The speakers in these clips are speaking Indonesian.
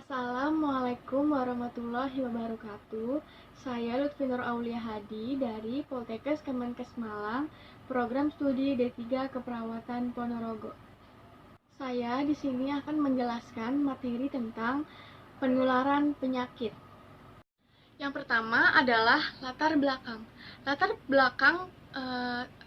Assalamualaikum warahmatullahi wabarakatuh. Saya Lutfi Nur Aulia Hadi dari Poltekkes Kemenkes Malang, program studi D3 Keperawatan Ponorogo. Saya di sini akan menjelaskan materi tentang penularan penyakit. Yang pertama adalah latar belakang. Latar belakang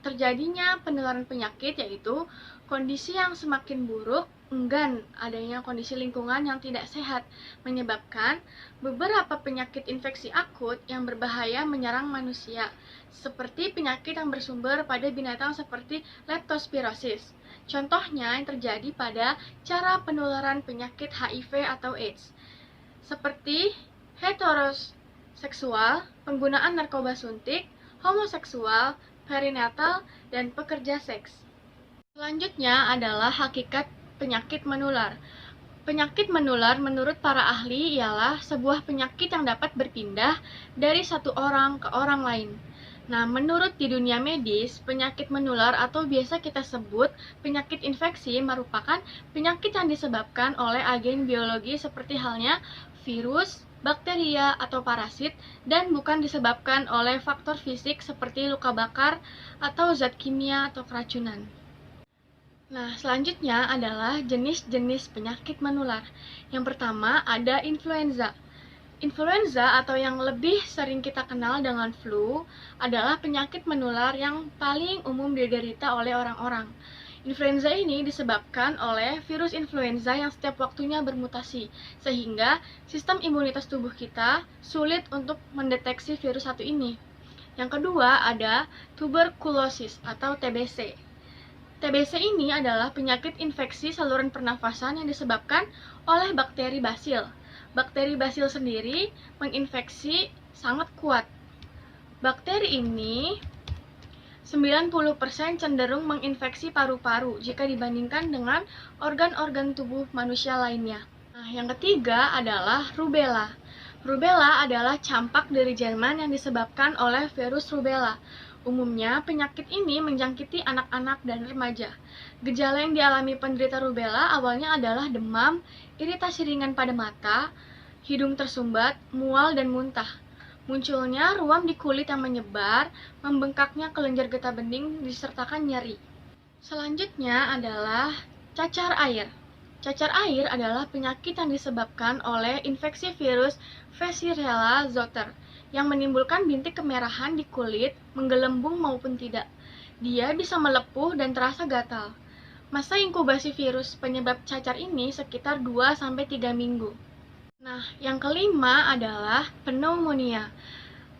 terjadinya penularan penyakit yaitu kondisi yang semakin buruk, enggan adanya kondisi lingkungan yang tidak sehat, menyebabkan beberapa penyakit infeksi akut yang berbahaya menyerang manusia, seperti penyakit yang bersumber pada binatang seperti leptospirosis. Contohnya yang terjadi pada cara penularan penyakit HIV atau AIDS, seperti heteroseksual, penggunaan narkoba suntik, homoseksual, perinatal, dan pekerja seks. Selanjutnya adalah hakikat penyakit menular. Penyakit menular menurut para ahli ialah sebuah penyakit yang dapat berpindah dari satu orang ke orang lain. Nah, menurut di dunia medis, penyakit menular atau biasa kita sebut penyakit infeksi merupakan penyakit yang disebabkan oleh agen biologi seperti halnya virus, bakteria, atau parasit, dan bukan disebabkan oleh faktor fisik seperti luka bakar atau zat kimia atau keracunan. Nah, selanjutnya adalah jenis-jenis penyakit menular. Yang pertama ada influenza. Influenza atau yang lebih sering kita kenal dengan flu adalah penyakit menular yang paling umum diderita oleh orang-orang. Influenza ini disebabkan oleh virus influenza yang setiap waktunya bermutasi, sehingga sistem imunitas tubuh kita sulit untuk mendeteksi virus satu ini. Yang kedua ada tuberkulosis atau TBC. TBC ini adalah penyakit infeksi saluran pernafasan yang disebabkan oleh bakteri basil. Bakteri basil sendiri menginfeksi sangat kuat. Bakteri ini 90% cenderung menginfeksi paru-paru jika dibandingkan dengan organ-organ tubuh manusia lainnya. Nah, yang ketiga adalah rubella. Rubella adalah campak dari Jerman yang disebabkan oleh virus rubella. Umumnya, penyakit ini menjangkiti anak-anak dan remaja. Gejala yang dialami penderita rubella awalnya adalah demam, iritasi ringan pada mata, hidung tersumbat, mual, dan muntah. Munculnya ruam di kulit yang menyebar, membengkaknya kelenjar getah bening disertakan nyeri. Selanjutnya adalah cacar air. Cacar air adalah penyakit yang disebabkan oleh infeksi virus Vaccinia zoster yang menimbulkan bintik kemerahan di kulit, menggelembung maupun tidak. Dia bisa melepuh dan terasa gatal. Masa inkubasi virus penyebab cacar ini sekitar 2-3 minggu. Nah, yang kelima adalah pneumonia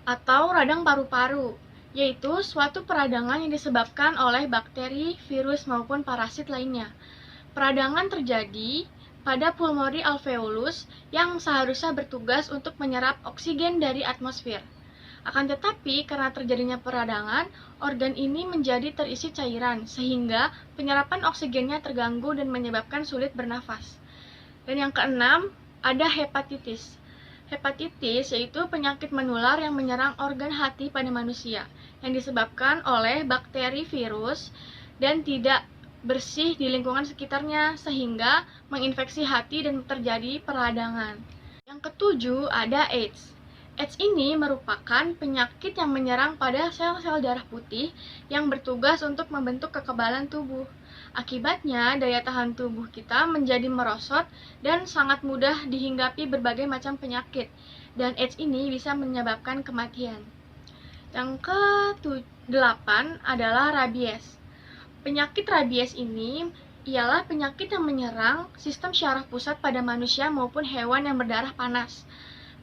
atau radang paru-paru, yaitu suatu peradangan yang disebabkan oleh bakteri, virus, maupun parasit lainnya. Peradangan terjadi pada pulmonary alveolus yang seharusnya bertugas untuk menyerap oksigen dari atmosfer. Akan tetapi, karena terjadinya peradangan, organ ini menjadi terisi cairan, sehingga penyerapan oksigennya terganggu dan menyebabkan sulit bernafas. Dan yang keenam, ada hepatitis. Hepatitis yaitu penyakit menular yang menyerang organ hati pada manusia, yang disebabkan oleh bakteri, virus, dan tidak bersih di lingkungan sekitarnya, sehingga menginfeksi hati dan terjadi peradangan. Yang ketujuh ada AIDS. AIDS ini merupakan penyakit yang menyerang pada sel-sel darah putih yang bertugas untuk membentuk kekebalan tubuh. Akibatnya, daya tahan tubuh kita menjadi merosot dan sangat mudah dihinggapi berbagai macam penyakit, dan AIDS ini bisa menyebabkan kematian. Yang ke-8 adalah rabies. Penyakit rabies ini ialah penyakit yang menyerang sistem syaraf pusat pada manusia maupun hewan yang berdarah panas.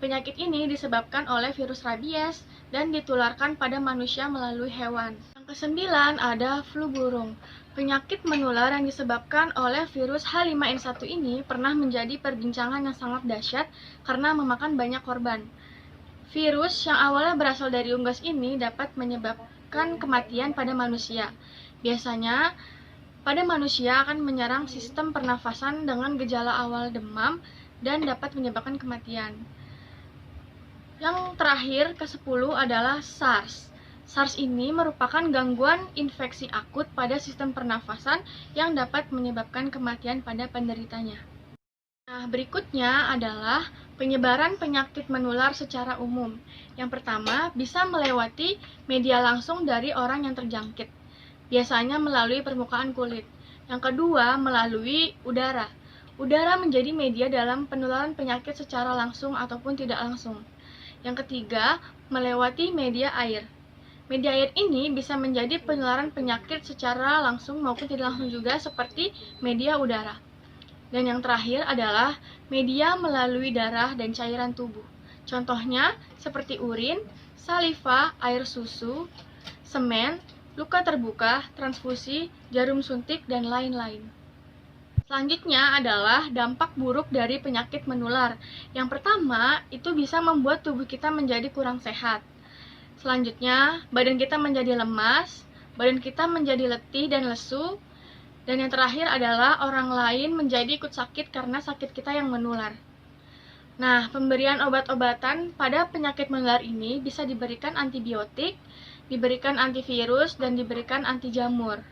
Penyakit ini disebabkan oleh virus rabies dan ditularkan pada manusia melalui hewan. Yang ke-9 ada flu burung. Penyakit menular yang disebabkan oleh virus H5N1 ini pernah menjadi perbincangan yang sangat dahsyat karena memakan banyak korban. Virus yang awalnya berasal dari unggas ini dapat menyebabkan kematian pada manusia. Biasanya, pada manusia akan menyerang sistem pernafasan dengan gejala awal demam dan dapat menyebabkan kematian. Yang terakhir, ke-10 adalah SARS. SARS ini merupakan gangguan infeksi akut pada sistem pernafasan yang dapat menyebabkan kematian pada penderitanya. Nah, berikutnya adalah penyebaran penyakit menular secara umum. Yang pertama, bisa melewati media langsung dari orang yang terjangkit, biasanya melalui permukaan kulit. Yang kedua, melalui udara. Udara menjadi media dalam penularan penyakit secara langsung ataupun tidak langsung. Yang ketiga, melewati media air. Media air ini bisa menjadi penularan penyakit secara langsung maupun tidak langsung juga seperti media udara. Dan yang terakhir adalah media melalui darah dan cairan tubuh. Contohnya seperti urin, saliva, air susu, semen, luka terbuka, transfusi, jarum suntik, dan lain-lain. Selanjutnya adalah dampak buruk dari penyakit menular. Yang pertama, itu bisa membuat tubuh kita menjadi kurang sehat. Selanjutnya, badan kita menjadi lemas, badan kita menjadi letih dan lesu, dan yang terakhir adalah orang lain menjadi ikut sakit karena sakit kita yang menular. Nah, pemberian obat-obatan pada penyakit menular ini bisa diberikan antibiotik, diberikan antivirus, dan diberikan anti jamur.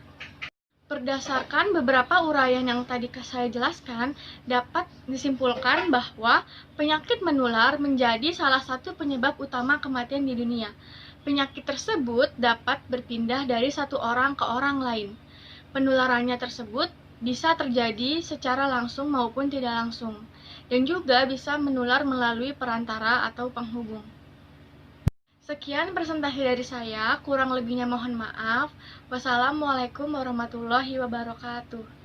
Berdasarkan beberapa uraian yang tadi saya jelaskan, dapat disimpulkan bahwa penyakit menular menjadi salah satu penyebab utama kematian di dunia. Penyakit tersebut dapat berpindah dari satu orang ke orang lain. Penularannya tersebut bisa terjadi secara langsung maupun tidak langsung, dan juga bisa menular melalui perantara atau penghubung. Sekian presentasi dari saya, kurang lebihnya mohon maaf. Wassalamualaikum warahmatullahi wabarakatuh.